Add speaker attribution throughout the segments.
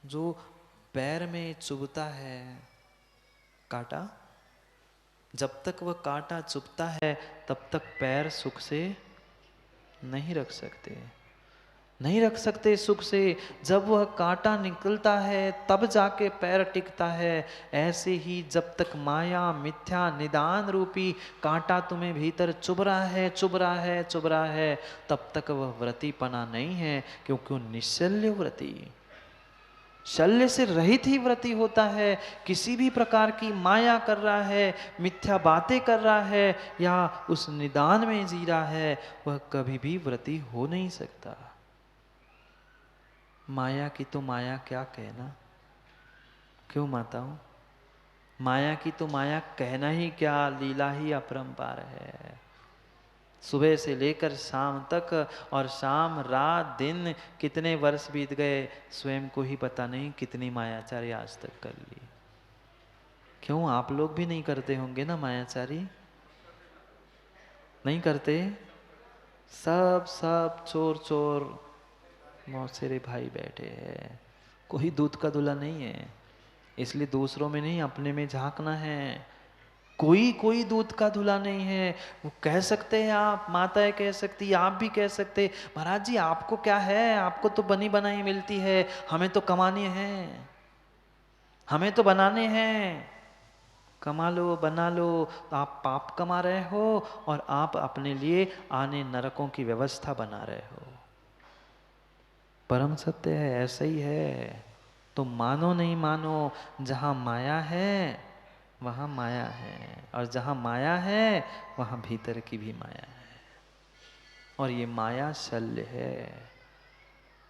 Speaker 1: जो पैर में चुभता है कांटा, जब तक वह कांटा चुभता है तब तक पैर सुख से नहीं रख सकते, नहीं रख सकते सुख से। जब वह कांटा निकलता है तब जाके पैर टिकता है। ऐसे ही जब तक माया मिथ्या निदान रूपी कांटा तुम्हें भीतर चुभ रहा है, चुभ रहा है, चुभ रहा है, तब तक वह व्रतिपना नहीं है, क्योंकि वो निश्चल्य व्रति, शल्य से रहित ही व्रति होता है। किसी भी प्रकार की माया कर रहा है, मिथ्या बातें कर रहा है, या उस निदान में जी रहा है, वह कभी भी व्रति हो नहीं सकता। माया की तो माया क्या कहना, क्यों माताओं? माया की तो माया कहना ही क्या, लीला ही अपरंपार है। सुबह से लेकर शाम तक, और शाम रात दिन कितने वर्ष बीत गए, स्वयं को ही पता नहीं कितनी मायाचारी आज तक कर ली। क्यों, आप लोग भी नहीं करते होंगे ना मायाचारी? नहीं करते? सब सब चोर चोर मौसेरे भाई बैठे हैं, कोई दूध का दूल्हा नहीं है। इसलिए दूसरों में नहीं, अपने में झांकना है। कोई कोई दूध का दूल्हा नहीं है। वो कह सकते हैं, आप माताएं कह सकती, आप भी कह सकते, महाराज जी आपको क्या है, आपको तो बनी बनाई मिलती है, हमें तो कमाने हैं, हमें तो बनाने हैं। कमा लो, बना लो, तो आप पाप कमा रहे हो और आप अपने लिए आने नरकों की व्यवस्था बना रहे हो। परम सत्य है, ऐसा ही है। तो मानो नहीं मानो, जहां माया है वहां माया है, और जहां माया है वहां भीतर की भी माया है। और ये माया शल्य है,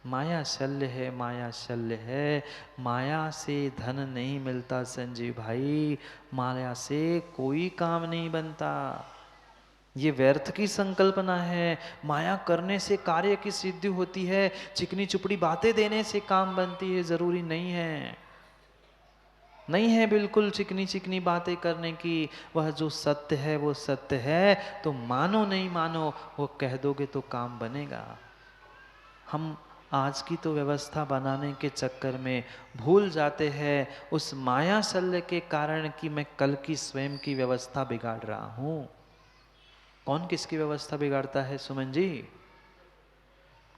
Speaker 1: माया शल्य है, माया शल्य है। माया से धन नहीं मिलता संजीव भाई, माया से कोई काम नहीं बनता। ये व्यर्थ की संकल्पना है। माया करने से कार्य की सिद्धि होती है, चिकनी चुपड़ी बातें देने से काम बनती है, जरूरी नहीं है। नहीं है बिल्कुल चिकनी चिकनी बातें करने की। वह जो सत्य है वो सत्य है, तो मानो नहीं मानो, वो कह दोगे तो काम बनेगा। हम आज की तो व्यवस्था बनाने के चक्कर में भूल जाते हैं उस माया शल्य के कारण कि मैं कल की स्वयं की व्यवस्था बिगाड़ रहा हूं। कौन किसकी व्यवस्था बिगाड़ता है सुमन जी?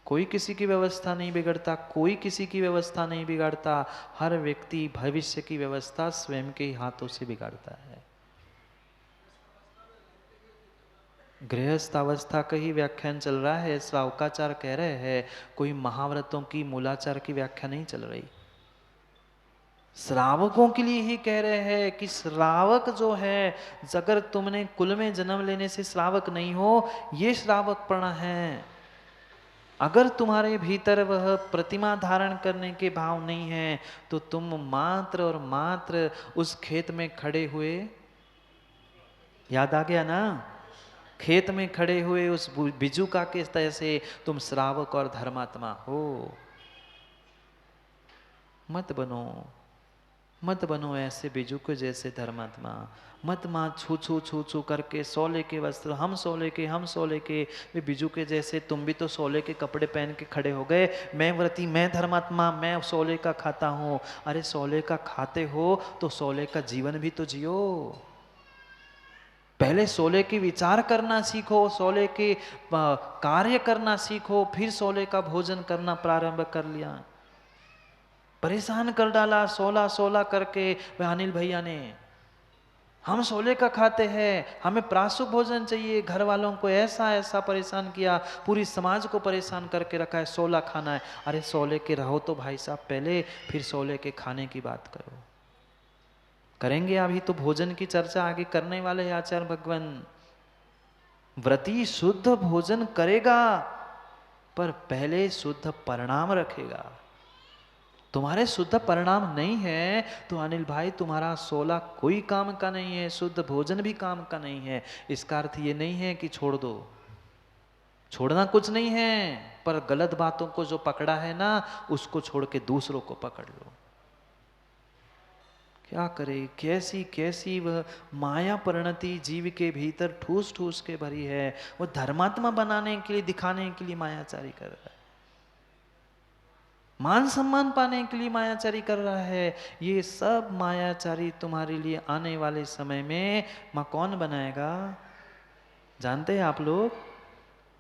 Speaker 1: कोई किसी की व्यवस्था नहीं बिगड़ता, कोई किसी की व्यवस्था नहीं बिगाड़ता। हर व्यक्ति भविष्य की व्यवस्था स्वयं के हाथों से बिगाड़ता है। गृहस्थ अवस्था का ही व्याख्यान चल रहा है, श्रावकाचार कह रहे हैं, कोई महाव्रतों की मूलाचार की व्याख्या नहीं चल रही। श्रावकों के लिए ही कह रहे हैं कि श्रावक जो है, अगर तुमने कुल में जन्म लेने से श्रावक नहीं हो, ये श्रावकपणा है। अगर तुम्हारे भीतर वह प्रतिमा धारण करने के भाव नहीं है, तो तुम मात्र और मात्र उस खेत में खड़े हुए, याद आ गया ना, खेत में खड़े हुए उस बिजुका के तरह से तुम श्रावक और धर्मात्मा हो। मत बनो, मत बनो ऐसे बिजुक जैसे धर्मात्मा। मत माँ छू छू छू छू करके सोले के वस्त्र, हम सोले के, हम सोले के, वे बिजू के जैसे तुम भी तो सोले के कपड़े पहन के खड़े हो गए। मैं व्रती, मैं धर्मात्मा, मैं सोले का खाता हूँ। अरे सोले का खाते हो तो सोले का जीवन भी तो जियो। पहले सोले के विचार करना सीखो, सोले के कार्य करना सीखो, फिर सोले का भोजन करना प्रारंभ कर लिया। परेशान कर डाला सोला सोला करके वह अनिल भैया ने। हम सोले का खाते हैं, हमें प्रासुक भोजन चाहिए, घर वालों को ऐसा ऐसा परेशान किया, पूरी समाज को परेशान करके रखा है, सोला खाना है। अरे सोले के रहो तो भाई साहब पहले, फिर सोले के खाने की बात करो। करेंगे अभी तो भोजन की चर्चा आगे करने वाले हैं आचार्य भगवान। व्रती शुद्ध भोजन करेगा, पर पहले शुद्ध परिणाम रखेगा। तुम्हारे शुद्ध परिणाम नहीं है तो अनिल भाई तुम्हारा सोला कोई काम का नहीं है, शुद्ध भोजन भी काम का नहीं है। इसका अर्थ ये नहीं है कि छोड़ दो, छोड़ना कुछ नहीं है, पर गलत बातों को जो पकड़ा है ना, उसको छोड़ के दूसरों को पकड़ लो। क्या करे, कैसी कैसी वह माया परिणति जीव के भीतर ठूस ठूस के भरी है। वो धर्मात्मा बनाने के लिए, दिखाने के लिए मायाचारी कर रहा है। मान सम्मान पाने के लिए मायाचारी कर रहा है। ये सब मायाचारी तुम्हारे लिए आने वाले समय में माँ कौन बनाएगा? जानते हैं आप लोग?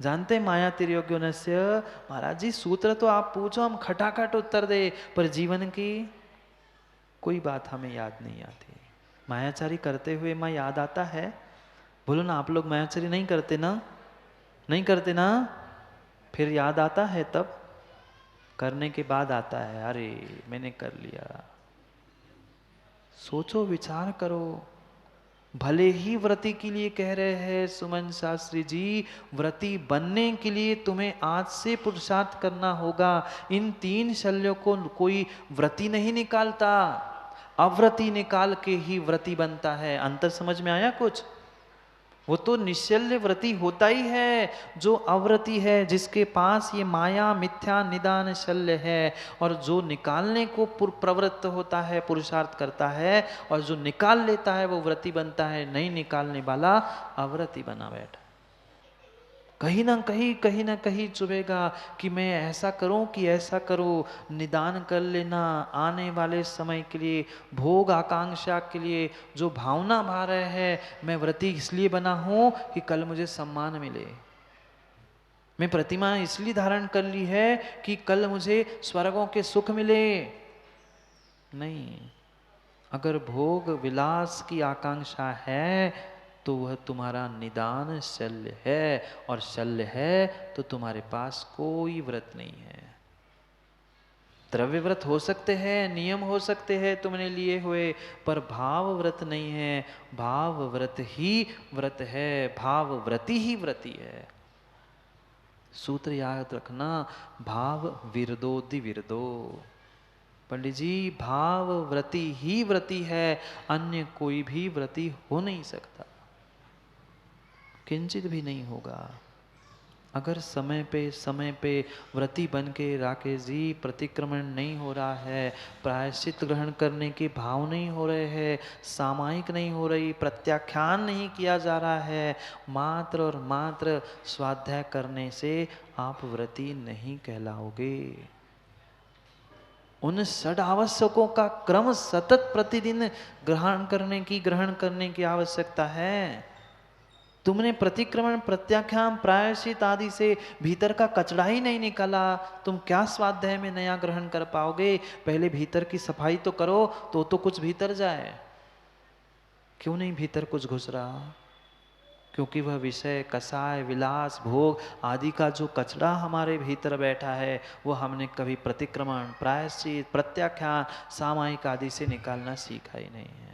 Speaker 1: जानते हैं माया तिर्योग्योनस्य? महाराज जी सूत्र तो आप पूछो, हम खटाखट उत्तर दे, पर जीवन की कोई बात हमें याद नहीं आती। मायाचारी करते हुए माँ याद आता है? बोलो ना, आप लोग मायाचारी नहीं करते ना? नहीं करते ना? फिर याद आता है तब? करने के बाद आता है, अरे मैंने कर लिया। सोचो, विचार करो। भले ही व्रती के लिए कह रहे हैं सुमन शास्त्री जी, व्रती बनने के लिए तुम्हें आज से पुरुषार्थ करना होगा। इन 3 शल्यों को कोई व्रती नहीं निकालता, अव्रती निकाल के ही व्रती बनता है। अंतर समझ में आया कुछ? वो तो निश्चल्य व्रती होता ही है। जो अव्रती है, जिसके पास ये माया मिथ्या निदान शल्य है, और जो निकालने को प्रवृत्त होता है, पुरुषार्थ करता है, और जो निकाल लेता है वो व्रती बनता है। नहीं निकालने वाला अव्रती बना बैठा। कहीं ना कहीं चुभेगा कि मैं ऐसा करूं कि ऐसा करूं। निदान कर लेना, आने वाले समय के लिए, भोग आकांक्षा के लिए जो भावना भा रहे हैं, मैं व्रती इसलिए बना हूं कि कल मुझे सम्मान मिले। मैं प्रतिमा इसलिए धारण कर ली है कि कल मुझे स्वर्गों के सुख मिले। नहीं, अगर भोग विलास की आकांक्षा है तो वह तुम्हारा निदान शल्य है, और शल्य है तो तुम्हारे पास कोई व्रत नहीं है। द्रव्य व्रत हो सकते हैं, नियम हो सकते हैं तुमने लिए हुए, पर भाव व्रत नहीं है। भाव व्रत ही व्रत है, भाव व्रति ही व्रति है। सूत्र याद रखना, भाव विरदोदि विरदो। पंडित जी, भाव व्रति ही व्रति है, अन्य कोई भी व्रति हो नहीं सकता, किंचित भी नहीं होगा। अगर समय पे व्रति बन के राकेश जी प्रतिक्रमण नहीं हो रहा है, प्रायश्चित ग्रहण करने के भाव नहीं हो रहे हैं, सामायिक नहीं हो रही, प्रत्याख्यान नहीं किया जा रहा है, मात्र और मात्र स्वाध्याय करने से आप व्रति नहीं कहलाओगे। उन षड आवश्यकों का क्रम सतत प्रतिदिन ग्रहण करने की आवश्यकता है। तुमने प्रतिक्रमण, प्रत्याख्यान, प्रायश्चित आदि से भीतर का कचड़ा ही नहीं निकाला, तुम क्या स्वाध्याय में नया ग्रहण कर पाओगे? पहले भीतर की सफाई तो करो, तो कुछ भीतर जाए। क्यों नहीं भीतर कुछ घुस रहा? क्योंकि वह विषय, कसाय, विलास, भोग आदि का जो कचरा हमारे भीतर बैठा है, वो हमने कभी प्रतिक्रमण, प्रायश्चित, प्रत्याख्यान, सामायिक आदि से निकालना सीखा ही नहीं है।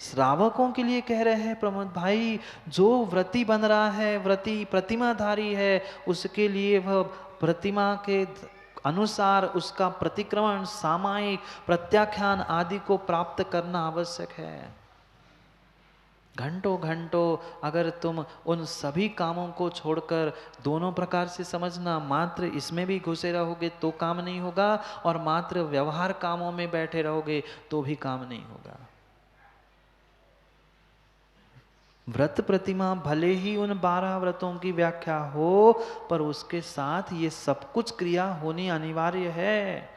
Speaker 1: श्रावकों के लिए कह रहे हैं प्रमोद भाई, जो व्रती बन रहा है, व्रती प्रतिमाधारी है, उसके लिए वह प्रतिमा के अनुसार उसका प्रतिक्रमण, सामायिक, प्रत्याख्यान आदि को प्राप्त करना आवश्यक है। घंटों घंटों अगर तुम उन सभी कामों को छोड़कर दोनों प्रकार से समझना, मात्र इसमें भी घुसे रहोगे तो काम नहीं होगा, और मात्र व्यवहार कामों में बैठे रहोगे तो भी काम नहीं होगा। व्रत प्रतिमा भले ही उन 12 व्रतों की व्याख्या हो, पर उसके साथ ये सब कुछ क्रिया होनी अनिवार्य है।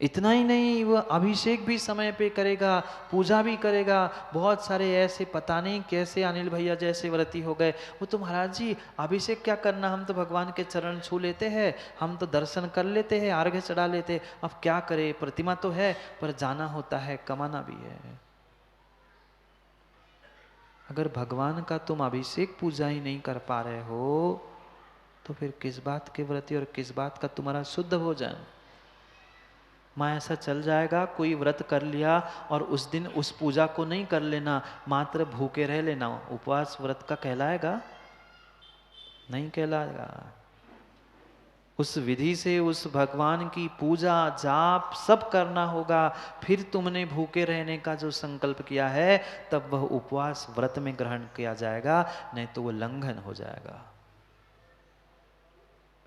Speaker 1: इतना ही नहीं, वह अभिषेक भी समय पे करेगा, पूजा भी करेगा। बहुत सारे ऐसे पता नहीं कैसे अनिल भैया जैसे व्रती हो गए, वो तो महाराज जी अभिषेक क्या करना, हम तो भगवान के चरण छू लेते हैं, हम तो दर्शन कर लेते हैं, अर्घ्य चढ़ा लेते हैं, अब क्या करे, प्रतिमा तो है पर जाना होता है, कमाना भी है। अगर भगवान का तुम अभिषेक पूजा ही नहीं कर पा रहे हो, तो फिर किस बात के व्रती और किस बात का तुम्हारा शुद्ध भोजन? माँ ऐसा चल जाएगा, कोई व्रत कर लिया और उस दिन उस पूजा को नहीं कर लेना, मात्र भूखे रह लेना, उपवास व्रत का कहलाएगा? नहीं कहलाएगा। उस विधि से उस भगवान की पूजा जाप सब करना होगा। फिर तुमने भूखे रहने का जो संकल्प किया है, तब वह उपवास व्रत में ग्रहण किया जाएगा, नहीं तो वह लंघन हो जाएगा।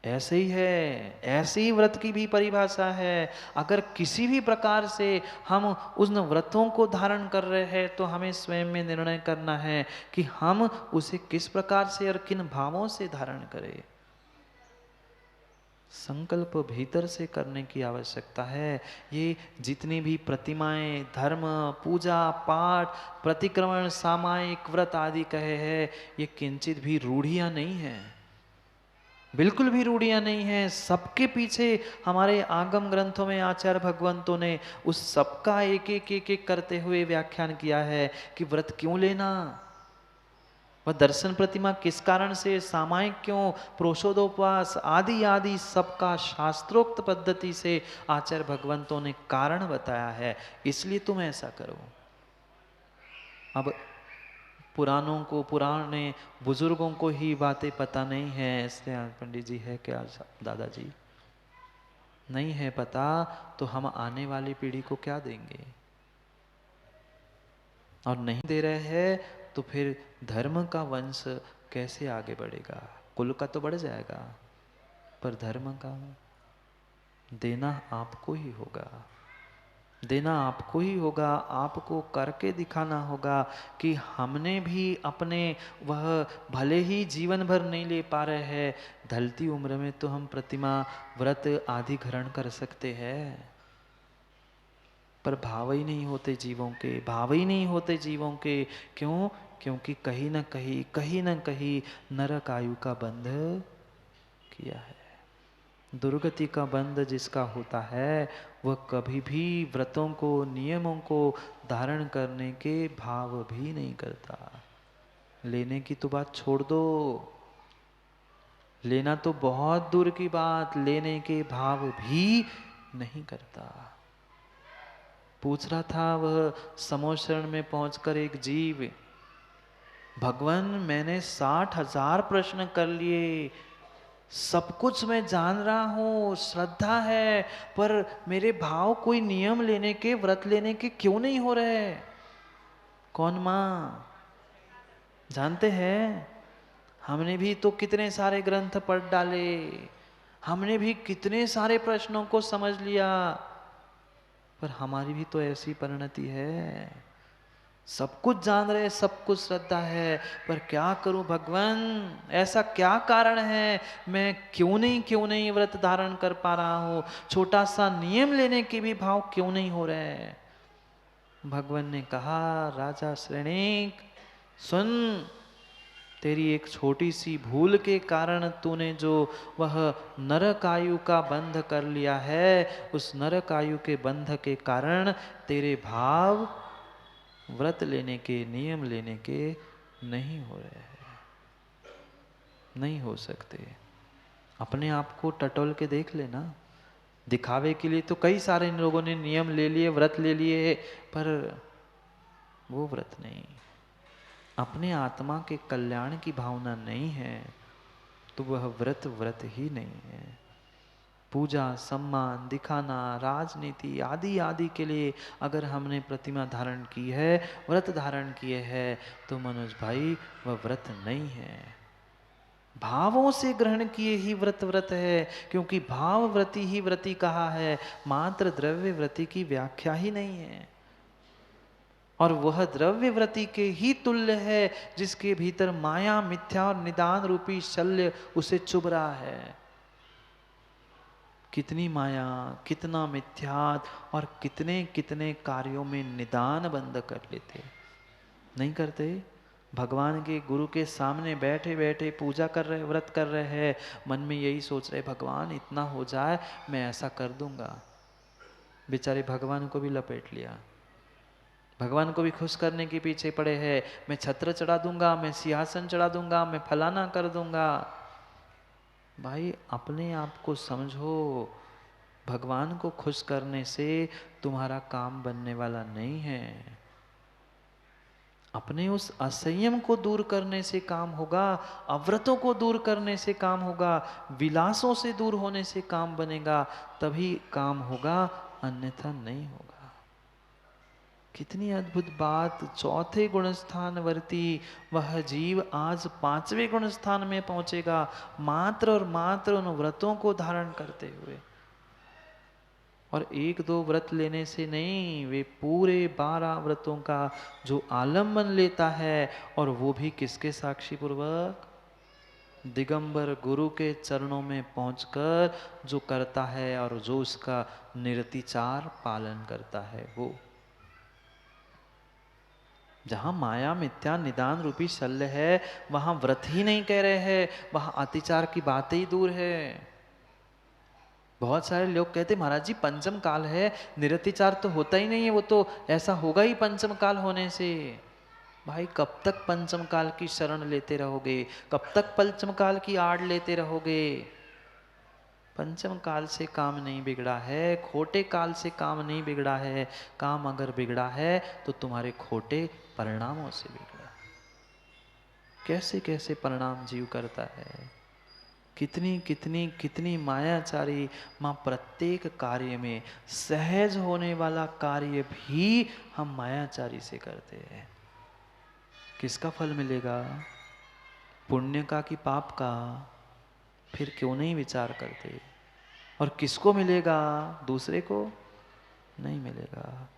Speaker 1: ऐसे ही है, ऐसे ही व्रत की भी परिभाषा है। अगर किसी भी प्रकार से हम उन व्रतों को धारण कर रहे हैं, तो हमें स्वयं में निर्णय करना है कि हम उसे किस प्रकार से और किन भावों से धारण करें। संकल्प भीतर से करने की आवश्यकता है। ये जितनी भी प्रतिमाएं, धर्म, पूजा पाठ, प्रतिक्रमण, सामायिक व्रत आदि कहे हैं, ये किंचित भी रूढ़ियां नहीं है, बिल्कुल भी रूढ़ियां नहीं है। सबके पीछे हमारे आगम ग्रंथों में आचार्य भगवंतों ने उस सबका एक एक एक एक करते हुए व्याख्यान किया है कि व्रत क्यों लेना, वह दर्शन प्रतिमा किस कारण से, सामायिक क्यों, प्रोषोदोपवास आदि आदि सबका शास्त्रोक्त पद्धति से आचार्य भगवंतों ने कारण बताया है। इसलिए तुम ऐसा करो। अब पुराणों को, पुराने बुजुर्गों को ही बातें पता नहीं है, इसलिए पंडित जी है क्या दादाजी, नहीं है पता तो हम आने वाली पीढ़ी को क्या देंगे, और नहीं दे रहे हैं तो फिर धर्म का वंश कैसे आगे बढ़ेगा। कुल का तो बढ़ जाएगा, पर धर्म का देना आपको ही होगा, देना आपको ही होगा। आपको करके दिखाना होगा कि हमने भी अपने, वह भले ही जीवन भर नहीं ले पा रहे हैं, ढलती उम्र में तो हम प्रतिमा व्रत आदि ग्रहण कर सकते हैं, पर भाव ही नहीं होते जीवों के, भाव ही नहीं होते जीवों के। क्यों? क्योंकि कहीं न कहीं नरक आयु का बंध किया है। दुर्गति का बंध जिसका होता है वह कभी भी व्रतों को, नियमों को धारण करने के भाव भी नहीं करता। लेने की तो बात छोड़ दो, लेना तो बहुत दूर की बात, लेने के भाव भी नहीं करता। पूछ रहा था वह समोशरण में पहुंचकर एक जीव, भगवान मैंने 60,000 प्रश्न कर लिए, सब कुछ मैं जान रहा हूँ, श्रद्धा है, पर मेरे भाव कोई नियम लेने के, व्रत लेने के क्यों नहीं हो रहे। कौन माँ जानते हैं? हमने भी तो कितने सारे ग्रंथ पढ़ डाले, हमने भी कितने सारे प्रश्नों को समझ लिया, पर हमारी भी तो ऐसी परिणति है। सब कुछ जान रहे, सब कुछ श्रद्धा है, पर क्या करूं भगवान, ऐसा क्या कारण है, मैं क्यों नहीं व्रत धारण कर पा रहा हूं, छोटा सा नियम लेने के भी भाव क्यों नहीं हो रहे। भगवान ने कहा, राजा श्रेणिक सुन, तेरी एक छोटी सी भूल के कारण तूने जो वह नरक आयु का बंध कर लिया है, उस नरक आयु के बंध के कारण तेरे भाव व्रत लेने के, नियम लेने के नहीं हो रहे हैं, नहीं हो सकते। अपने आप को टटोल के देख लेना। दिखावे के लिए तो कई सारे इन लोगों ने नियम ले लिए, व्रत ले लिए, पर वो व्रत नहीं। अपने आत्मा के कल्याण की भावना नहीं है तो वह व्रत व्रत ही नहीं है। पूजा, सम्मान, दिखाना, राजनीति आदि आदि के लिए अगर हमने प्रतिमा धारण की है, व्रत धारण किए हैं, तो मनोज भाई वह व्रत नहीं है। भावों से ग्रहण किए ही व्रत व्रत है, क्योंकि भाव व्रति ही व्रति कहा है, मात्र द्रव्य व्रति की व्याख्या ही नहीं है। और वह द्रव्य व्रति के ही तुल्य है जिसके भीतर माया, मिथ्या और निदान रूपी शल्य उसे चुभ रहा है। कितनी माया, कितना मिथ्यात और कितने कितने कार्यों में निदान बंद कर लेते, नहीं करते। भगवान के, गुरु के सामने बैठे बैठे पूजा कर रहे, व्रत कर रहे हैं, मन में यही सोच रहे, भगवान इतना हो जाए मैं ऐसा कर दूंगा। बेचारे भगवान को भी लपेट लिया, भगवान को भी खुश करने के पीछे पड़े हैं। मैं छत्र चढ़ा दूंगा, मैं सिंहासन चढ़ा दूंगा, मैं फलाना कर दूंगा। भाई अपने आप को समझो, भगवान को खुश करने से तुम्हारा काम बनने वाला नहीं है। अपने उस असंयम को दूर करने से काम होगा, अव्रतों को दूर करने से काम होगा, विलासों से दूर होने से काम बनेगा, तभी काम होगा, अन्यथा नहीं होगा। कितनी अद्भुत बात। चौथे गुणस्थान वर्ती वह जीव आज 5वें गुणस्थान में पहुंचेगा, मात्र और मात्र उन व्रतों को धारण करते हुए। और 1-2 व्रत लेने से नहीं, वे पूरे 12 व्रतों का जो आलम्बन लेता है, और वो भी किसके साक्षी पूर्वक? दिगंबर गुरु के चरणों में पहुंचकर जो करता है और जो उसका निरतिचार पालन करता है वो। जहां माया मिथ्या निदान रूपी शल्य है वहां व्रत ही नहीं कह रहे हैं, वहां अतिचार की बातें ही दूर है। बहुत सारे लोग कहते महाराज जी पंचम काल है, निरतिचार तो होता ही नहीं है, वो तो ऐसा होगा ही पंचम काल होने से। भाई कब तक पंचम काल की शरण लेते रहोगे, कब तक पंचम काल की आड़ लेते रहोगे। पंचम काल से काम नहीं बिगड़ा है, खोटे काल से काम नहीं बिगड़ा है। काम अगर बिगड़ा है तो तुम्हारे खोटे परिणामों से बिगड़ा। कैसे कैसे परिणाम जीव करता है, कितनी कितनी कितनी मायाचारी माँ। प्रत्येक कार्य में सहज होने वाला कार्य भी हम मायाचारी से करते हैं। किसका फल मिलेगा, पुण्य का कि पाप का? फिर क्यों नहीं विचार करते? और किसको मिलेगा, दूसरे को नहीं मिलेगा।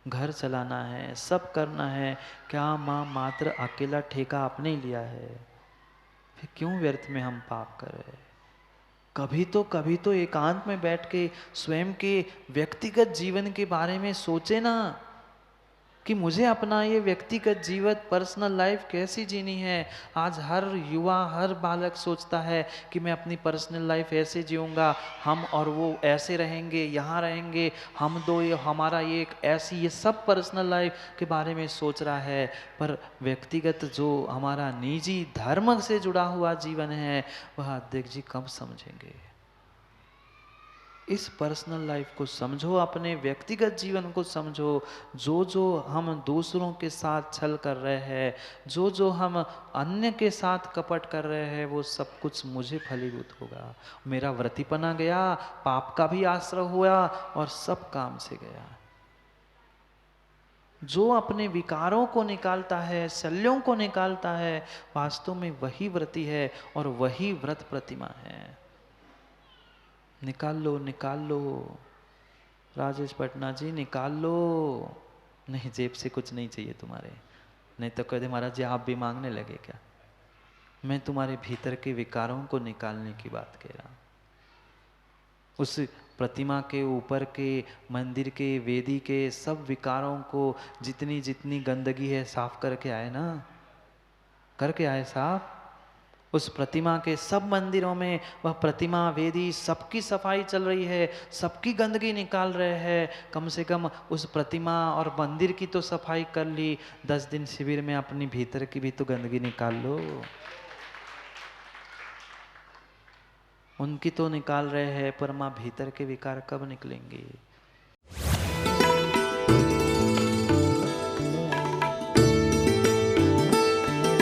Speaker 1: घर चलाना है, सब करना है, क्या माँ मात्र अकेला ठेका आपने ही लिया है? फिर क्यों व्यर्थ में हम पाप कर रहे हैं? कभी तो एकांत में बैठ के स्वयं के व्यक्तिगत जीवन के बारे में सोचे ना, कि मुझे अपना ये व्यक्तिगत जीवन पर्सनल लाइफ कैसी जीनी है। आज हर युवा हर बालक सोचता है कि मैं अपनी पर्सनल लाइफ ऐसे जीऊँगा, हम और वो ऐसे रहेंगे, यहाँ रहेंगे, हम दो, ये हमारा ये एक ऐसी, ये सब पर्सनल लाइफ के बारे में सोच रहा है। पर व्यक्तिगत जो हमारा निजी धर्म से जुड़ा हुआ जीवन है वह अध्यक्ष जी कब समझेंगे। इस पर्सनल लाइफ को समझो, अपने व्यक्तिगत जीवन को समझो। जो जो हम दूसरों के साथ छल कर रहे हैं, जो जो हम अन्य के साथ कपट कर रहे हैं, वो सब कुछ मुझे फलीभूत होगा। मेरा व्रतिपना गया, पाप का भी आश्रय हुआ और सब काम से गया। जो अपने विकारों को निकालता है, शल्यों को निकालता है, वास्तव में वही व्रती है और वही व्रत प्रतिमा है। निकाल लो राजेश पटना जी, निकाल लो। नहीं, जेब से कुछ नहीं चाहिए तुम्हारे, नहीं तो कहते महाराज जी आप भी मांगने लगे क्या। मैं तुम्हारे भीतर के विकारों को निकालने की बात कह रहा हूँ। उस प्रतिमा के ऊपर के, मंदिर के, वेदी के सब विकारों को, जितनी जितनी गंदगी है साफ करके आए ना, करके आए साफ। उस प्रतिमा के सब मंदिरों में वह प्रतिमा वेदी सबकी सफाई चल रही है, सबकी गंदगी निकाल रहे हैं। कम से कम उस प्रतिमा और मंदिर की तो सफाई कर ली। 10 दिन शिविर में अपनी भीतर की भी तो गंदगी निकाल लो। उनकी तो निकाल रहे हैं, पर माँ भीतर के विकार कब निकलेंगे?